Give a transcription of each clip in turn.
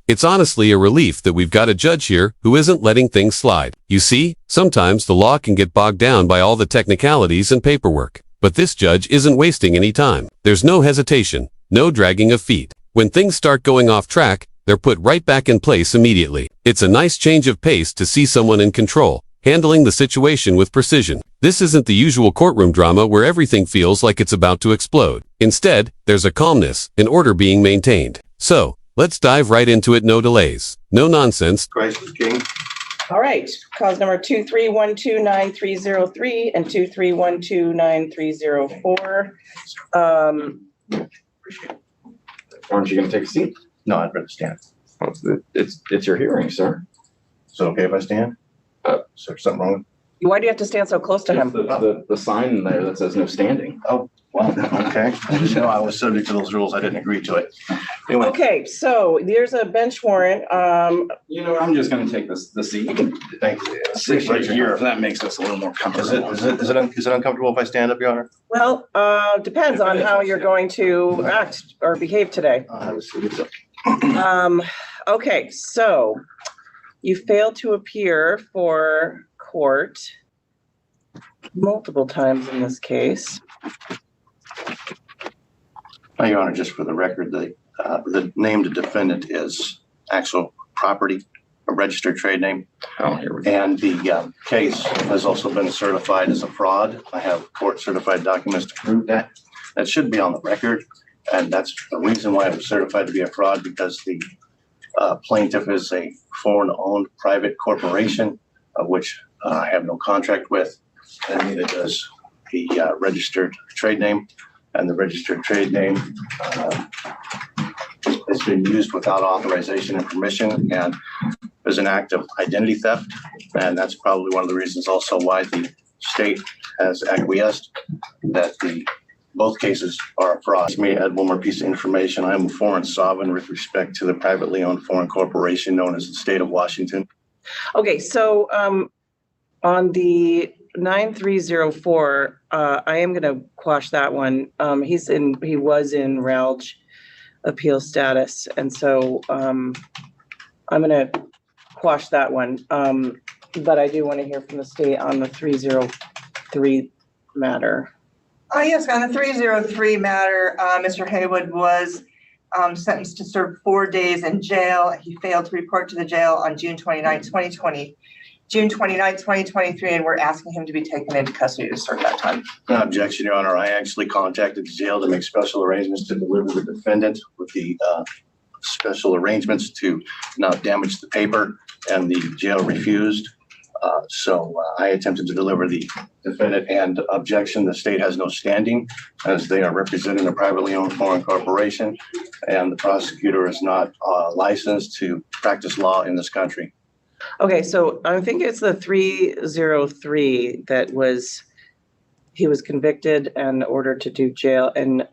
It's honestly a relief that we've got a judge here who isn't letting things slide. You see, sometimes the law can get bogged down by all the technicalities and paperwork. But this judge isn't wasting any time. There's no hesitation, no dragging of feet. When things start going off track, they're put right back in place immediately. It's a nice change of pace to see someone in control, handling the situation with precision. This isn't the usual courtroom drama where everything feels like it's about to explode. Instead, there's a calmness, an order being maintained. So, let's dive right into it, no delays. No nonsense. Christ is King. All right, cause number 2312933 and 2312934. Aren't you going to take a seat? No, I'd rather stand. Well, it's your hearing, sir. Is it okay if I stand? Is there something wrong? Why do you have to stand so close to him? The sign there that says no standing. Oh, well, okay. I just know I was subject to those rules. I didn't agree to it. Anyway. Okay, so there's a bench warrant. You know, I'm just going to take the seat. Thank you. Right here. That makes us a little more comfortable. Is it uncomfortable if I stand up, Your Honor? Well, depends on how you're going to act or behave today. I'll have a seat. Okay, so you failed to appear for court multiple times in this case. Now, Your Honor, just for the record, the named defendant is actual property, a registered trade name. Oh, here we go. And the case has also been certified as a fraud. I have court certified documents to prove that. That should be on the record. And that's the reason why it was certified to be a fraud, because the plaintiff is a foreign-owned private corporation, of which I have no contract with, and neither does the registered trade name. And the registered trade name has been used without authorization and permission, and there's an act of identity theft. And that's probably one of the reasons also why the state has acquiesced that both cases are a fraud. Let me add one more piece of information. I am a foreign sovereign with respect to the privately owned foreign corporation known as the state of Washington. Okay, so on the 9304, I am going to quash that one. He was in RALJ appeal status, and so I'm going to quash that one. But I do want to hear from the state on the 303 matter. Yes, on the 303 matter, Mr. Haywood was sentenced to serve 4 days in jail. He failed to report to the jail on June 29, 2023, and we're asking him to be taken into custody to serve that time. No objection, Your Honor. I actually contacted the jail to make special arrangements to deliver the defendant with the special arrangements to not damage the paper, and the jail refused. So I attempted to deliver the defendant, and objection, the state has no standing as they are representing a privately owned foreign corporation, and the prosecutor is not licensed to practice law in this country. Okay, so I think it's the 303 that he was convicted and ordered to do jail, and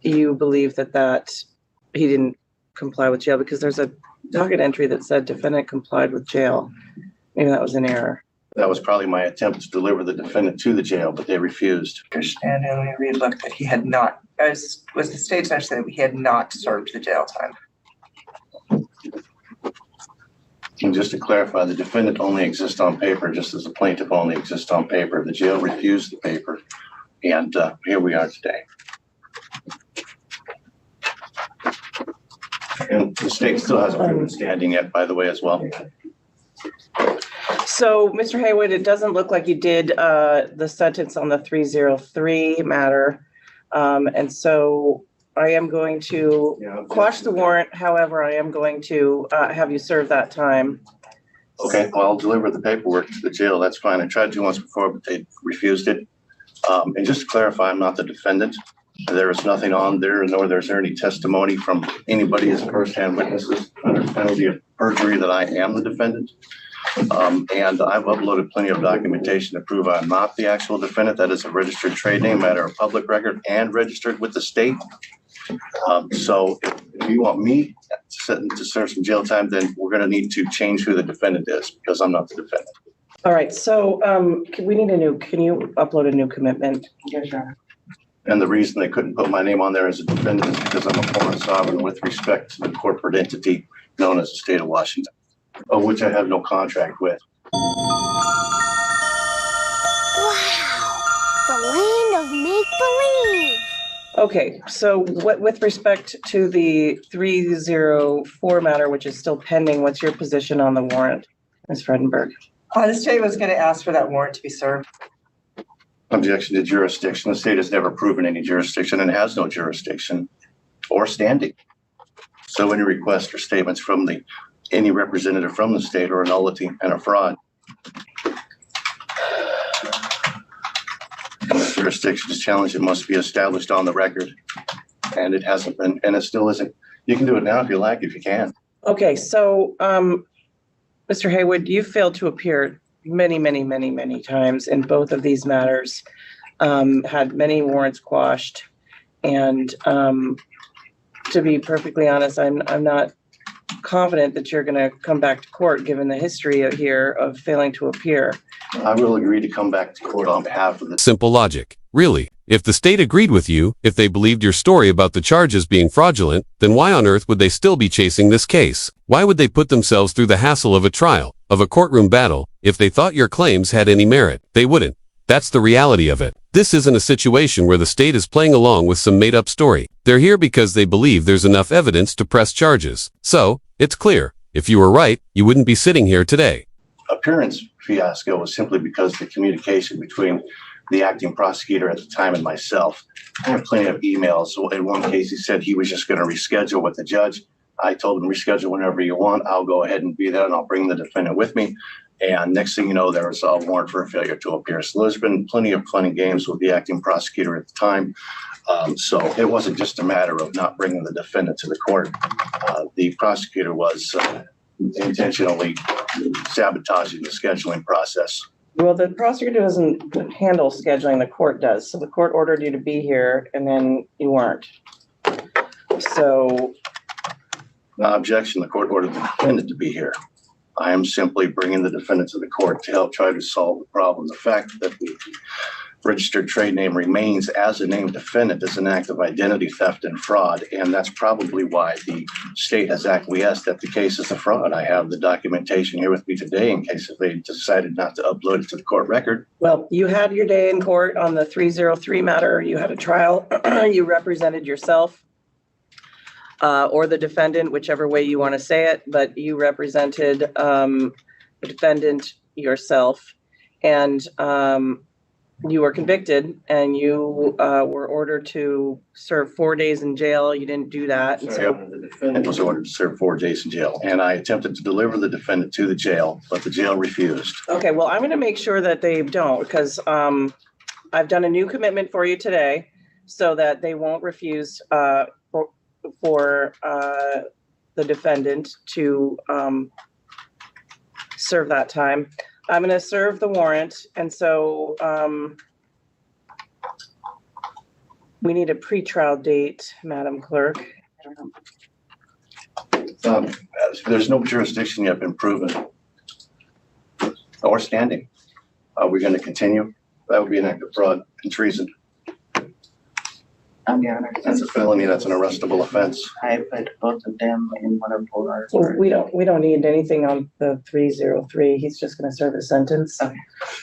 you believe that he didn't comply with jail because there's a docket entry that said defendant complied with jail. Maybe that was an error. That was probably my attempt to deliver the defendant to the jail, but they refused. Understand, and we relooked that he had not, as was the state's actually, that he had not served the jail time. And just to clarify, the defendant only exists on paper, just as the plaintiff only exists on paper. The jail refused the paper, and here we are today. And the state still hasn't proven standing yet, by the way, as well. So, Mr. Haywood, it doesn't look like you did the sentence on the 303 matter, and so I am going to quash the warrant. However, I am going to have you serve that time. Okay, well, I'll deliver the paperwork to the jail. That's fine. I tried to once before, but they refused it. And just to clarify, I'm not the defendant. There is nothing on there, nor there's any testimony from anybody as firsthand witnesses under penalty of perjury that I am the defendant. And I've uploaded plenty of documentation to prove I'm not the actual defendant. That is a registered trade name, matter of public record, and registered with the state. So if you want me to serve some jail time, then we're going to need to change who the defendant is, because I'm not the defendant. All right. So can you upload a new commitment? Yes, Your Honor. And the reason they couldn't put my name on there as a defendant is because I'm a foreign sovereign with respect to the corporate entity known as the state of Washington, of which I have no contract with. Wow, the land of make-believe. Okay, so what, with respect to the 304 matter, which is still pending, what's your position on the warrant, Ms. Fredenberg? The state was going to ask for that warrant to be served. Objection to jurisdiction. The state has never proven any jurisdiction and has no jurisdiction or standing. So any requests or statements from any representative from the state are a nullity and a fraud. And the jurisdiction is challenged. It must be established on the record. And it hasn't been, and it still isn't. You can do it now if you like, if you can. Okay, so, Mr. Haywood, you failed to appear many times in both of these matters, had many warrants quashed. And to be perfectly honest, I'm not confident that you're going to come back to court, given the history here of failing to appear. I will agree to come back to court on behalf of the Simple logic. Really, if the state agreed with you, if they believed your story about the charges being fraudulent, then why on earth would they still be chasing this case? Why would they put themselves through the hassle of a trial, of a courtroom battle, if they thought your claims had any merit? They wouldn't. That's the reality of it. This isn't a situation where the state is playing along with some made-up story. They're here because they believe there's enough evidence to press charges. So, it's clear. If you were right, you wouldn't be sitting here today. Appearance fiasco was simply because the communication between the acting prosecutor at the time and myself. I have plenty of emails. So in one case, he said he was just going to reschedule with the judge. I told him, reschedule whenever you want. I'll go ahead and be there and I'll bring the defendant with me. And next thing you know, there was a warrant for a failure to appear. So there's been plenty of fun and games with the acting prosecutor at the time. So it wasn't just a matter of not bringing the defendant to the court. The prosecutor was intentionally sabotaging the scheduling process. Well, the prosecutor doesn't handle scheduling, the court does. So the court ordered you to be here and then you weren't. So. Objection, the court ordered the defendant to be here. I am simply bringing the defendant to the court to help try to solve the problem. The fact that the registered trade name remains as a named defendant is an act of identity theft and fraud, and that's probably why the state has acquiesced that the case is a fraud. I have the documentation here with me today in case if they decided not to upload it to the court record. Well, you had your day in court on the 303 matter. You had a trial. You represented yourself. Or the defendant, whichever way you want to say it, but you represented the defendant yourself, and you were convicted, and you were ordered to serve 4 days in jail. You didn't do that. And so The defendant was ordered to serve 4 days in jail, and I attempted to deliver the defendant to the jail, but the jail refused. okay, well, I'm going to make sure that they don't, because I've done a new commitment for you today so that they won't refuse for the defendant to serve that time. I'm going to serve the warrant, and so we need a pretrial date, Madam Clerk. There's no jurisdiction yet been proven or standing. Are we going to continue? That would be an act of fraud and treason. Your Honor, That's a felony. That's an arrestable offense. I put both of them in one of our. Well, we don't need anything on the 303. He's just going to serve a sentence. Okay.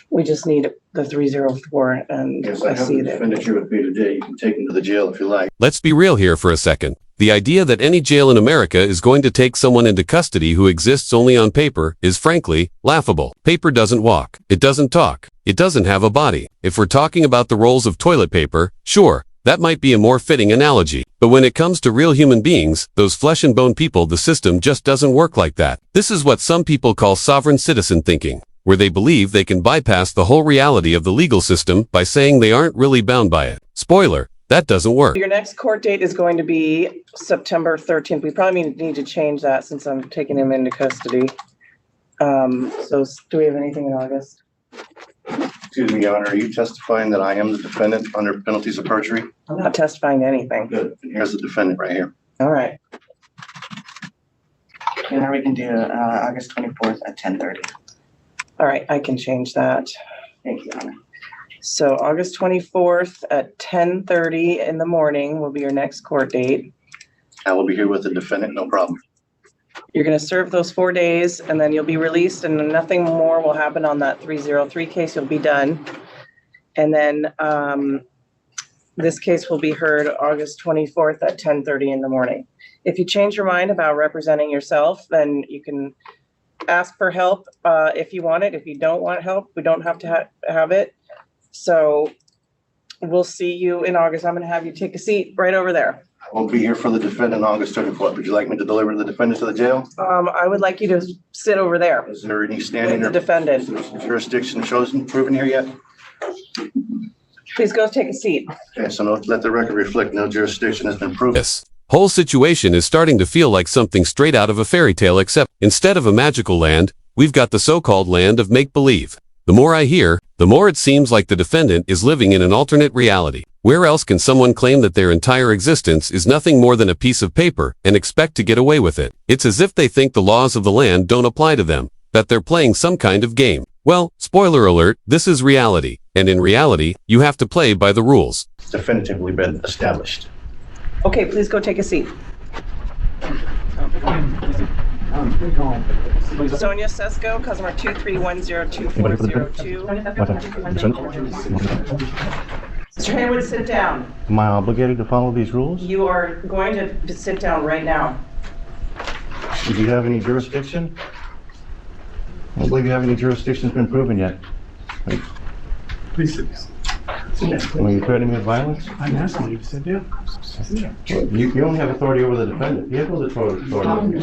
We just need the 304, and Yes, I I have see the that. defendant here with me today. You can take him to the jail if you like. Let's be real here for a second. The idea that any jail in America is going to take someone into custody who exists only on paper is frankly laughable. Paper doesn't walk. It doesn't talk. It doesn't have a body. If we're talking about the rolls of toilet paper, sure, that might be a more fitting analogy. But when it comes to real human beings, those flesh and bone people, the system just doesn't work like that. This is what some people call sovereign citizen thinking, where they believe they can bypass the whole reality of the legal system by saying they aren't really bound by it. Spoiler, that doesn't work. Your next court date is going to be September 13th. We probably need to change that since I'm taking him into custody. So do we have anything in August? Excuse me, Your Honor. Are you testifying that I am the defendant under penalties of perjury? I'm not testifying to anything. Good. And here's the defendant right here. All right. Your Honor, we can do August 24th at 10:30. All right, I can change that. Thank you, Your Honor. So August 24th at 10:30 in the morning will be your next court date. I will be here with the defendant, no problem. You're going to serve those 4 days and then you'll be released and nothing more will happen on that 303 case. You'll be done. And then this case will be heard August 24th at 10:30 in the morning. If you change your mind about representing yourself, then you can ask for help if you want it. If you don't want help, we don't have to have it. So we'll see you in August. I'm going to have you take a seat right over there. I will be here for the defendant August 24th. Would you like me to deliver the defendant to the jail? I would like you to sit over there Is there any with standing the or defendant. jurisdiction chosen, proven here yet? Please go take a seat. Okay, so let the record reflect no jurisdiction has been proven. This whole situation is starting to feel like something straight out of a fairy tale, except instead of a magical land, we've got the so-called land of make-believe. The more I hear, the more it seems like the defendant is living in an alternate reality. Where else can someone claim that their entire existence is nothing more than a piece of paper and expect to get away with it? It's as if they think the laws of the land don't apply to them, that they're playing some kind of game. Well, spoiler alert, this is reality. And in reality, you have to play by the rules. Definitively been established. Okay, please go take a seat. Sonia Sesko, customer 2310242. Mr. Haywood, sit down. Am I obligated to follow these rules? You are going to sit down right now. Do you have any jurisdiction? I don't believe you have any jurisdiction that's been proven yet. Please sit down. Are you threatening me with violence? I'm asking you to sit down. Sit down. You only have authority over the defendant. You have no authority. What do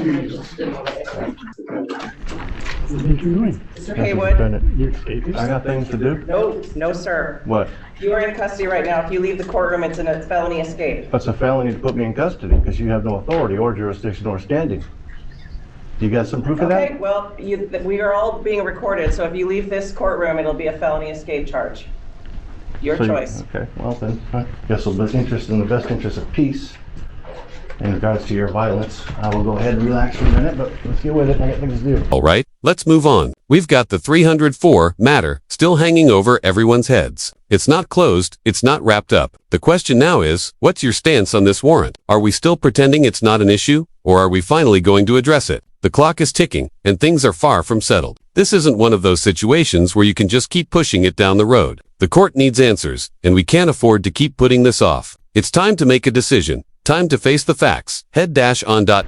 you think you're doing? Mr. Haywood? You're escaping? I got things to do. No, no, sir. What? You are in custody right now. If you leave the courtroom, it's a felony escape. That's a felony to put me in custody because you have no authority or jurisdiction or standing. You got some proof of Okay, that? well, we are all being recorded, so if you leave this courtroom, it'll be a felony escape charge. Your So you- choice. Okay, well then, I guess in the best interest of peace, in regards to your violence, I will go ahead and relax for a minute, but let's get with it. I got things to do. All right, let's move on. We've got the 304 matter still hanging over everyone's heads. It's not closed, it's not wrapped up. The question now is, what's your stance on this warrant? Are we still pretending it's not an issue, or are we finally going to address it? The clock is ticking, and things are far from settled. This isn't one of those situations where you can just keep pushing it down the road. The court needs answers, and we can't afford to keep putting this off. It's time to make a decision. Time to face the facts. Head-on. Got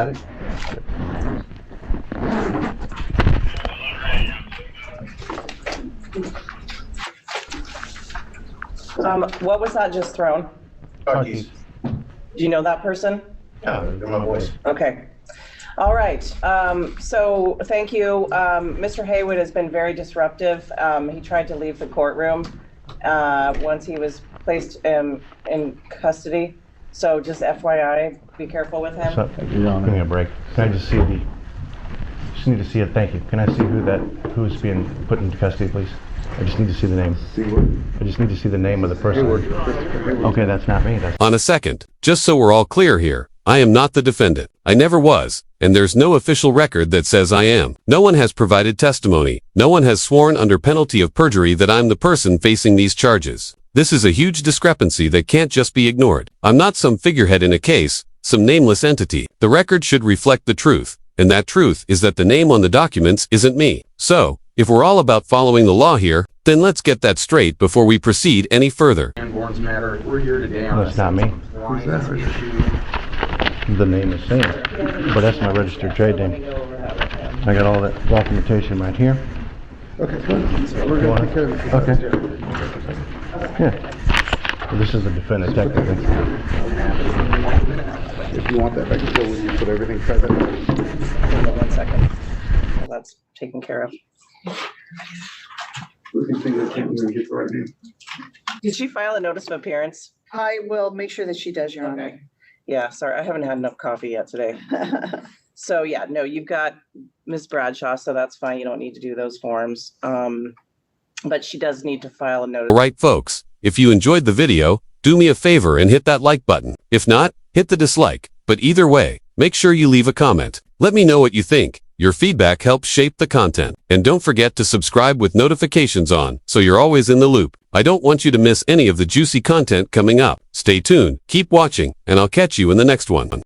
it? What was that just thrown? Car keys. Do you know that person? Yeah, they're my voice. Okay. All right. So thank you. Mr. Haywood has been very disruptive. He tried to leave the courtroom once he was placed in custody. So just FYI, be careful with him. So, give me a break. Can I just see just need to see it, thank you. Can I see who's being put into custody, please? I just need to see the name. I just need to see the name of the person. Okay, that's not me. On a second, just so we're all clear here, I am not the defendant. I never was, and there's no official record that says I am. No one has provided testimony. No one has sworn under penalty of perjury that I'm the person facing these charges. This is a huge discrepancy that can't just be ignored. I'm not some figurehead in a case, some nameless entity. The record should reflect the truth, and that truth is that the name on the documents isn't me. So, if we're all about following the law here, then let's get that straight before we proceed any further. Sanborn's matter, we're here today on. That's not me. The name is same, but that's my registered trade name. I got all that documentation right here. Okay, good. We're gonna take care of it. Okay. Yeah. Well, this is the defendant technically. If you want that, I can go with you, put everything private. Hold on 1 second. Well, that's taken care of. We can see that thing and get the right name. Did she file a notice of appearance? I will make sure that she does, Your Honor. Okay. Yeah, sorry, I haven't had enough coffee yet today. So yeah, no, you've got Ms. Bradshaw, so that's fine. You don't need to do those forms. But she does need to file a notice. All right, folks, if you enjoyed the video, do me a favor and hit that like button. If not, hit the dislike. But either way, make sure you leave a comment. Let me know what you think. Your feedback helps shape the content. And don't forget to subscribe with notifications on, so you're always in the loop. I don't want you to miss any of the juicy content coming up. Stay tuned, keep watching, and I'll catch you in the next one.